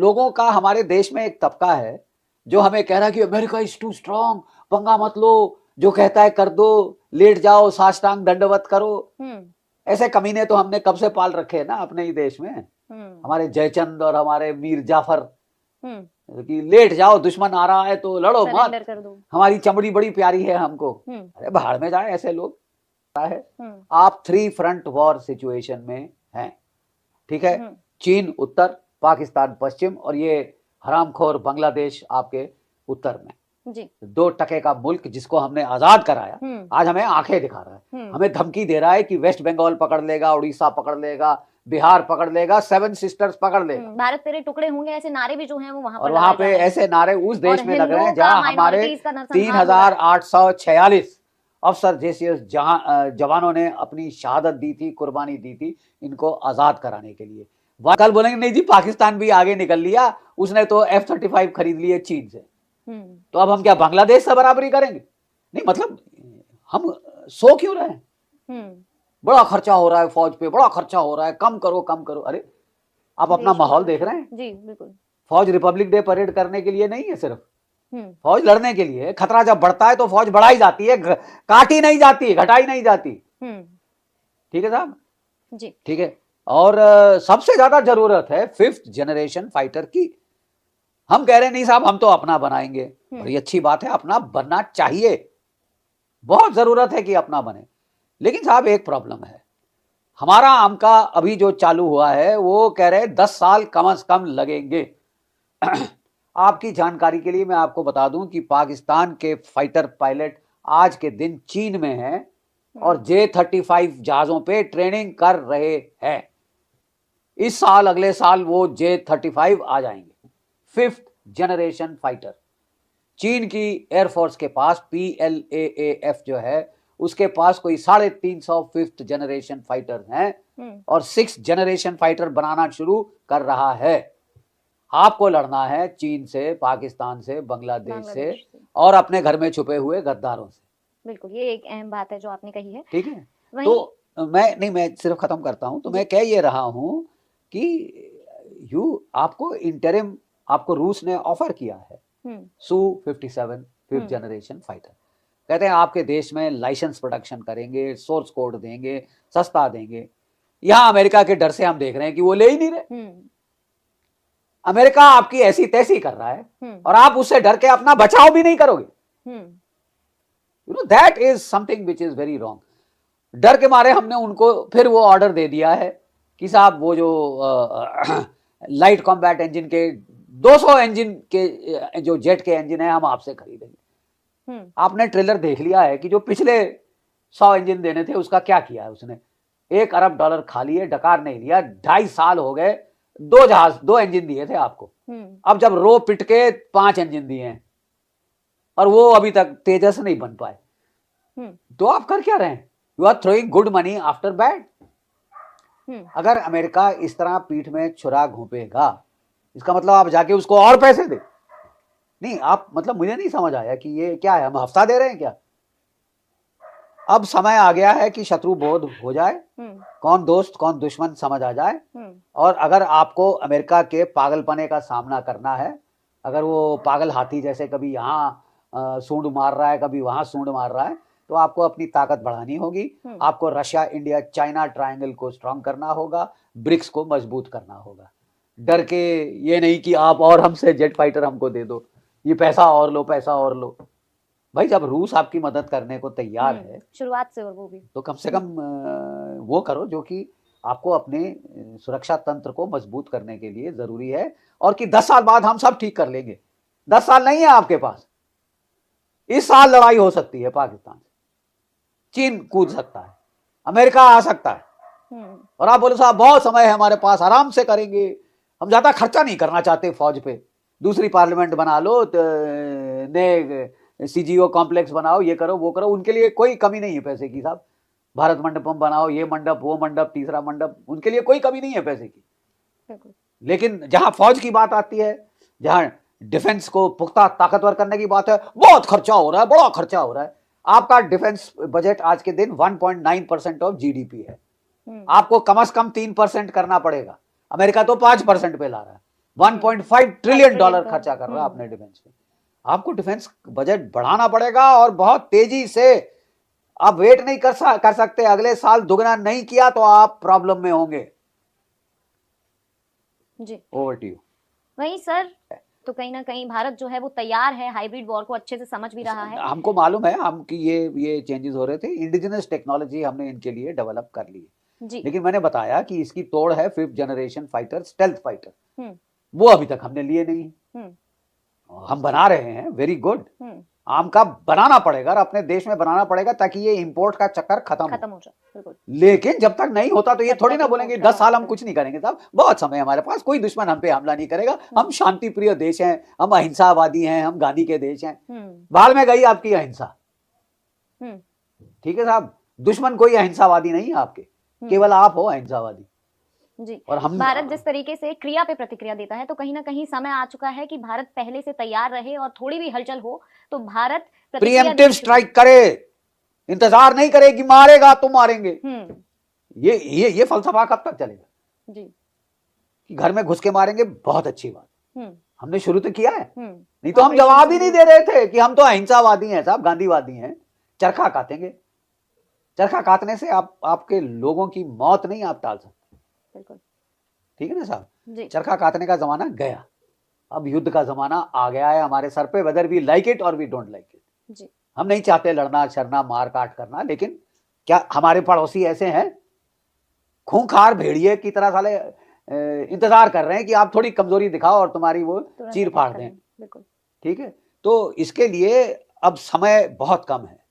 लोगों का, हमारे देश में एक तबका है जो हमें कह रहा है कि अमेरिका इज टू स्ट्रांग, पंगा मत लो, जो कहता है कर दो, लेट जाओ, साष्टांग दंडवत करो। ऐसे कमीने तो हमने कब से पाल रखे हैं ना अपने ही देश में। हमारे जयचंद और हमारे मीर जाफर कि लेट जाओ, दुश्मन आ रहा है तो लड़ो मत, कर दो, हमारी चमड़ी बड़ी प्यारी है हमको। अरे बाहर में जाए ऐसे लोग है। आप 3 फ्रंट वॉर सिचुएशन में हैं, ठीक है। चीन उत्तर, पाकिस्तान पश्चिम, और ये हरामखोर बांग्लादेश आपके उत्तर में जी। 2 टके का मुल्क जिसको हमने आजाद कराया, आज हमें आंखें दिखा रहा है, हमें धमकी दे रहा है कि वेस्ट बंगाल पकड़ लेगा, उड़ीसा पकड़ लेगा, बिहार पकड़ लेगा, 7 सिस्टर्स पकड़ लेगा, भारत तेरे टुकड़े होंगे, ऐसे नारे भी जो हैं वो वहां पर, और वहां पे ऐसे नारे उस देश में लग रहे हैं जहां हमारे 3846 अफसर जैसे जवानों ने अपनी शहादत दी थी, कुर्बानी दी थी इनको आजाद कराने के लिए। कल बोलेंगे नहीं जी पाकिस्तान भी आगे निकल लिया, उसने तो F-35 खरीद लिए चीन से, तो अब हम क्या बांग्लादेश से बराबरी करेंगे? नहीं, मतलब हम सो क्यों रहे हैं? बड़ा खर्चा हो रहा है फौज पे, बड़ा खर्चा हो रहा है, कम करो कम करो। अरे आप अपना माहौल देख रहे हैं जी, बिल्कुल। फौज रिपब्लिक डे परेड करने के लिए नहीं है, सिर्फ फौज लड़ने के लिए। खतरा जब बढ़ता है तो फौज बढ़ाई जाती है, काटी नहीं जाती, घटाई नहीं जाती। ठीक है साहब जी, ठीक है। और सबसे ज्यादा जरूरत है 5th जनरेशन फाइटर की। हम कह रहे नहीं साहब हम तो अपना बनाएंगे, और ये अच्छी बात है, अपना बनना चाहिए, बहुत जरूरत है कि अपना बने। लेकिन साहब एक प्रॉब्लम है, हमारा आमका अभी जो चालू हुआ है वो कह रहे 10 साल कम से कम लगेंगे। आपकी जानकारी के लिए मैं आपको बता दूं कि पाकिस्तान के फाइटर पायलट आज के दिन चीन में हैं और J-35 जहाजों पे ट्रेनिंग कर रहे हैं। इस साल अगले साल वो J-35 आ जाएंगे, 5th जनरेशन फाइटर। चीन की एयरफोर्स के पास PLAAF जो है उसके पास कोई 350 5th जनरेशन फाइटर हैं और 6th जनरेशन फाइटर बनाना शुरू कर रहा है। आपको लड़ना है चीन से, पाकिस्तान से, बांग्लादेश से और अपने घर में छुपे हुए गद्दारों से। बिल्कुल, ये एक अहम बात है जो आपने कही है। ठीक है, तो मैं सिर्फ खत्म करता हूं। तो मैं कह ये रहा हूं कि आपको इंटरिम आपको रूस ने ऑफर किया है Su-57 5th जनरेशन फाइटर। कहते हैं आपके देश में लाइसेंस प्रोडक्शन करेंगे, सोर्स कोड देंगे, सस्ता देंगे। यहां अमेरिका के डर से हम देख रहे हैं कि वो ले ही नहीं रहे। अमेरिका आपकी ऐसी तैसी कर रहा है और आप उससे डर के अपना बचाव भी नहीं करोगे। That is something which is very wrong. डर के मारे हमने उनको फिर वो ऑर्डर दे दिया है कि साहब वो जो लाइट कॉम्बैट इंजन के 200 इंजन के जो जेट के इंजन है हम आपसे खरीदेंगे। आपने ट्रेलर देख लिया है कि जो पिछले 100 इंजन देने थे उसका क्या किया है उसने। $1 अरब खा लिए, डकार नहीं लिया। 2.5 साल हो गए, 2 इंजन दिए थे आपको। अब जब रो पिट के 5 इंजन दिए हैं और वो अभी तक तेजस नहीं बन पाए, तो आप कर क्या रहे हैं? You are throwing good money after bad. अगर अमेरिका इस तरह पीठ में छुरा घोंपेगा इसका मतलब आप जाके उसको और पैसे दे। नहीं, आप मतलब मुझे नहीं समझ आया कि ये क्या है, हम हफ्ता दे रहे हैं क्या? अब समय आ गया है कि शत्रु बोध हो जाए, कौन दोस्त कौन दुश्मन समझ आ जाए। और अगर आपको अमेरिका के पागलपने का सामना करना है, अगर वो पागल हाथी जैसे कभी यहाँ सूंड मार रहा है कभी वहां सूंड मार रहा है, तो आपको अपनी ताकत बढ़ानी होगी। आपको रशिया इंडिया चाइना ट्रायंगल को स्ट्रांग करना होगा, ब्रिक्स को मजबूत करना होगा। डर के ये नहीं कि आप और हमसे जेट फाइटर हमको दे दो, ये पैसा और लो, पैसा और लो। भाई जब रूस आपकी मदद करने को तैयार है शुरुआत से, और वो भी तो कम से कम वो करो जो कि आपको अपने सुरक्षा तंत्र को मजबूत करने के लिए जरूरी है। और कि 10 साल बाद हम सब ठीक कर लेंगे, 10 साल नहीं है आपके पास। इस साल लड़ाई हो सकती है पाकिस्तान से, चीन कूद सकता है, अमेरिका आ सकता है। और आप बोले साहब बहुत समय है हमारे पास, आराम से करेंगे, हम ज्यादा खर्चा नहीं करना चाहते फौज पे, दूसरी पार्लियामेंट बना लो, नए CGO कॉम्प्लेक्स बनाओ, ये करो वो करो। उनके लिए कोई कमी नहीं है पैसे की साहब। भारत मंडपम बनाओ, ये मंडप वो मंडप तीसरा मंडप, उनके लिए कोई कमी नहीं है पैसे की। लेकिन जहां फौज की बात आती है, जहां डिफेंस को पुख्ता ताकतवर करने की बात है, बहुत खर्चा हो रहा है, बड़ा खर्चा हो रहा है। आपका डिफेंस बजट आज के दिन 1.9% ऑफ GDP है। आपको कम से कम 3% करना पड़ेगा। अमेरिका तो 5% पे ला रहा है। 1.5 ट्रिलियन डॉलर ट्रिलियन खर्चा कर रहा है हम्म। अपने डिफेंस पे। आपको डिफेंस बजट बढ़ाना पड़ेगा और बहुत तेजी से। आप वेट नहीं कर सकते, अगले साल दुगना नहीं किया तो आप प्रॉब्लम में होंगे। जी ओवर टू यू। वही सर, तो कहीं ना कहीं भारत जो है वो तैयार है, हाइब्रिड वॉर को अच्छे से समझ भी रहा है। हमको मालूम है हम कि ये चेंजेस हो रहे थे, इंडिजिनस टेक्नोलॉजी हमने इनके लिए डेवलप कर ली है। जी लेकिन मैंने बताया कि इसकी तोड़ है 5th generation fighter, stealth fighter, hmm वो अभी तक हमने लिए नहीं। हम्म हम बना रहे हैं, वेरी गुड। हम्म आम का बनाना पड़ेगा और अपने देश में बनाना पड़ेगा ताकि ये इंपोर्ट का चक्कर खत्म हो। हो जाए, बिल्कुल। लेकिन जब तक नहीं होता तो ये तब थोड़ी तक ना import बोलेंगे खत्म 10 साल हम हो कुछ नहीं करेंगे। साहब बहुत समय है हमारे पास, कोई दुश्मन हम पे हमला नहीं करेगा। हम शांति प्रिय देश हैं, हम अहिंसावादी हैं, हम गांधी के देश हैं। बाहर में गई आपकी अहिंसा। हम्म ठीक है साहब, दुश्मन कोई अहिंसावादी नहीं है आपके, केवल आप हो अहिंसावादी। जी। और हम भारत जिस तरीके से क्रिया पे प्रतिक्रिया देता है, तो कहीं ना कहीं समय आ चुका है कि भारत पहले से तैयार रहे और थोड़ी भी हलचल हो तो भारत प्रतिक्रिया प्रीएम्प्टिव देनी शुरू स्ट्राइक करे, इंतजार नहीं करे कि मारेगा तो मारेंगे। हम्म ये फलसफा कब तक चलेगा जी कि घर में घुस के मारेंगे? बहुत अच्छी बात, हम्म हमने शुरू तो किया है। हम्म नहीं तो हम जवाब ही नहीं दे रहे थे कि हम तो अहिंसावादी हैं साहब, गांधीवादी हैं। चरखा काटेंगे, चरखा काटने से आपके लोगों की मौत नहीं आप टाल सकते। बिल्कुल ठीक है ना साहब? जी चरखा काटने का जमाना गया, अब युद्ध का जमाना आ गया है हमारे सर पे, वेदर वी लाइक इट और वी डोंट लाइक इट। जी हम नहीं चाहते लड़ना छड़ना मार काट करना, लेकिन क्या हमारे पड़ोसी ऐसे हैं खूंखार भेड़िए की तरह साले इंतजार कर रहे हैं कि आप थोड़ी कमजोरी दिखाओ और तुम्हारी वो तुरंत चीर attack फाड़ कर दें। लें, बिल्कुल। ठीक है, तो इसके लिए अब समय बहुत कम है।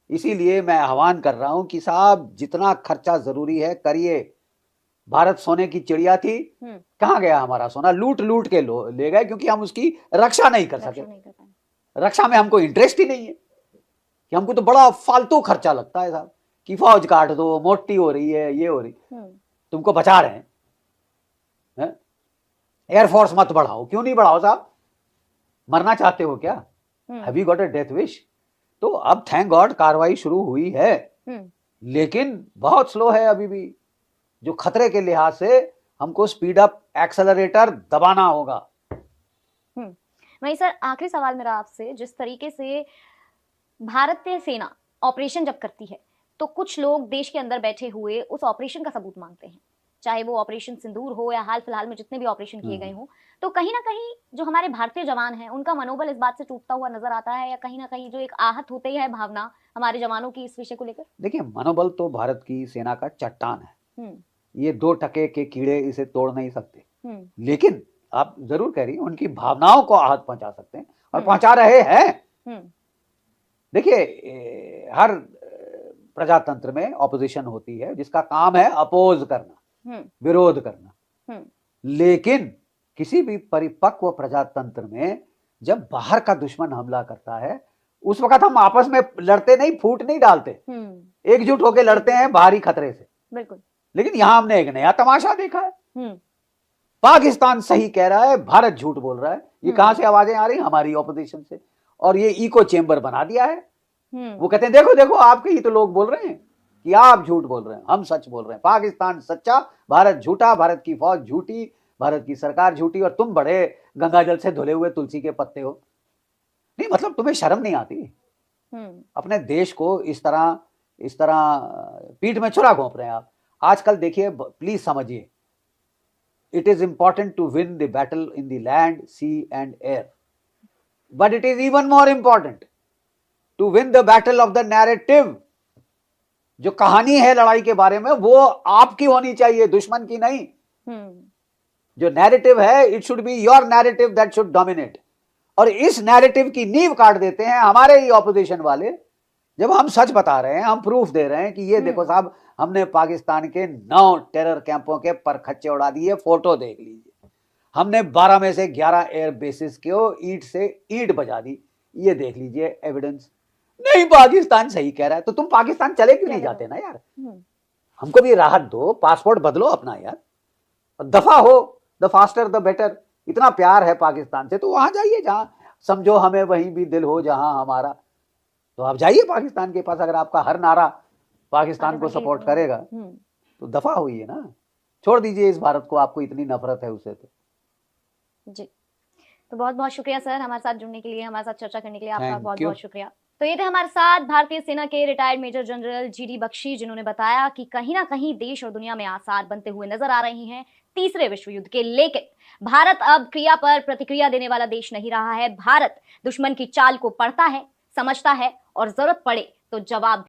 इसीलिए मैं आह्वान कर रहा हूं कि साहब जितना खर्चा जरूरी है करिए। भारत सोने की चिड़िया थी, कहां गया हमारा सोना? लूट लूट के ले गए, क्योंकि हम उसकी रक्षा नहीं कर सके। नहीं कर पाए। रक्षा में हमको इंटरेस्ट ही नहीं है, कि हमको तो बड़ा फालतू खर्चा लगता है साहब, कि फौज काट दो, मोटी हो रही है, ये हो रही। तुमको बचा रहे हैं, एयरफोर्स मत बढ़ाओ। क्यों नहीं बढ़ाओ साहब? मरना चाहते हो क्या? Have you got a death wish? तो अब थैंक गॉड कार्रवाई शुरू हुई है, लेकिन बहुत स्लो है अभी भी। जो खतरे के लिहाज से हमको स्पीड अप एक्सेलरेटर दबाना होगा। वहीं सर आखिरी सवाल मेरा आपसे, जिस तरीके से भारतीय सेना ऑपरेशन जब करती है तो कुछ लोग देश के अंदर बैठे हुए उस ऑपरेशन का सबूत मांगते हैं, चाहे वो ऑपरेशन सिंदूर हो या हाल फिलहाल में जितने भी ऑपरेशन किए गए हों, तो कहीं ना कहीं जो हमारे भारतीय जवान हैं उनका मनोबल इस बात से टूटता हुआ नजर आता है, या कहीं ना कहीं जो एक आहत होती है भावना हमारे जवानों की इस विषय को लेकर? देखिए, मनोबल तो भारत की सेना का चट्टान है, ये 2 टके के कीड़े इसे तोड़ नहीं सकते। लेकिन आप जरूर कह रही हैं उनकी भावनाओं को आहत पहुंचा सकते हैं, और पहुंचा रहे हैं। देखिए, हर प्रजातंत्र में ऑपोजिशन होती है जिसका काम है अपोज करना, विरोध करना। लेकिन किसी भी परिपक्व प्रजातंत्र में जब बाहर का दुश्मन हमला करता है, उस वक्त हम आपस में लड़ते नहीं, फूट नहीं डालते, एकजुट होकर लड़ते हैं बाहरी खतरे से। बिल्कुल। लेकिन यहां हमने एक नया तमाशा देखा है। पाकिस्तान सही कह रहा है, भारत झूठ बोल रहा है। ये कहां से आवाजें आ रही? हमारी ऑपोजिशन से। और ये इको चेंबर बना दिया है। वो कहते हैं देखो देखो, आपके ही तो लोग बोल रहे हैं कि आप झूठ बोल रहे हैं, हम सच बोल रहे हैं। पाकिस्तान सच्चा, भारत झूठा, भारत की फौज झूठी, भारत की सरकार झूठी, और तुम बड़े गंगाजल से धुले हुए तुलसी के पत्ते हो। नहीं मतलब तुम्हें शर्म नहीं आती? अपने देश को इस तरह पीठ में छुरा घोंप रहे हैं आप। आजकल देखिए, प्लीज समझिए, it is important to win the battle in the land, sea and air, but it is even more important to win the battle of the narrative. जो कहानी है लड़ाई के बारे में वो आपकी होनी चाहिए, दुश्मन की नहीं। जो नैरेटिव है, it should be your narrative that should dominate. और इस नैरेटिव की नींव काट देते हैं हमारे ही ऑपोजिशन वाले। जब हम सच बता रहे हैं, हम प्रूफ दे रहे हैं कि ये देखो साहब, हमने पाकिस्तान के 9 टेरर कैंपों के परखच्चे उड़ा दिए, फोटो देख लीजिए। हमने 12 में से 11 एयर बेसिस को ईंट से ईंट बजा दी, ये देख लीजिए एविडेंस। नहीं, पाकिस्तान सही कह रहा है, तो तुम पाकिस्तान चले क्यों नहीं जाते ना यार? हमको भी राहत दो, पासपोर्ट बदलो अपना यार, दफा हो, द फास्टर द बेटर। इतना प्यार है पाकिस्तान से तो वहां जाइए जहां समझो हमें वहीं भी दिल हो जहां हमारा। तो आप जाइए पाकिस्तान के पास। अगर आपका हर नारा पाकिस्तान को सपोर्ट करेगा तो दफा हुई है ना, छोड़ दीजिए इस भारत को, आपको इतनी नफरत है उसे। तो जी, तो बहुत बहुत शुक्रिया सर हमारे साथ जुड़ने के लिए, हमारे साथ चर्चा करने के लिए आपका Thank बहुत you. बहुत शुक्रिया। तो ये थे हमारे साथ भारतीय सेना के retired major general GD Bakshi, जिन्होंने बताया कि कहीं ना कहीं देश और दुनिया में आसार बनते हुए नजर आ रहे हैं तीसरे विश्व युद्ध के, लेकिन भारत अब क्रिया पर प्रतिक्रिया देने वाला देश नहीं रहा है। भारत दुश्मन की चाल को पढ़ता है, समझता है और जरूरत पड़े तो जवाब